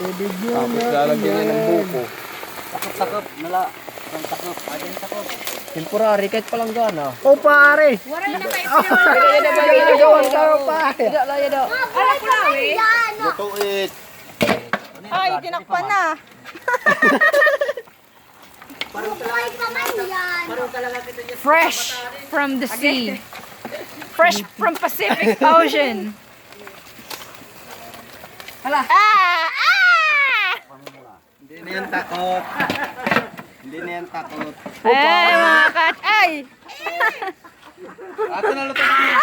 Ibigyan Tapos natin lalagyan na ng yan. buko. Takop, nala. Ang takop. Ayun takop. Temporary, kahit palang gana. O pare! Waray na kayo. Ginagawan tayo pare! Ala kulawi. Lutuit. Ay, tinakpan na. Fresh from the sea. Fresh from Pacific Ocean. Hala. Ah! Hindi na yan takot. Hindi na yan takot. Ay, mga kat. Ay! Ate na lutuin.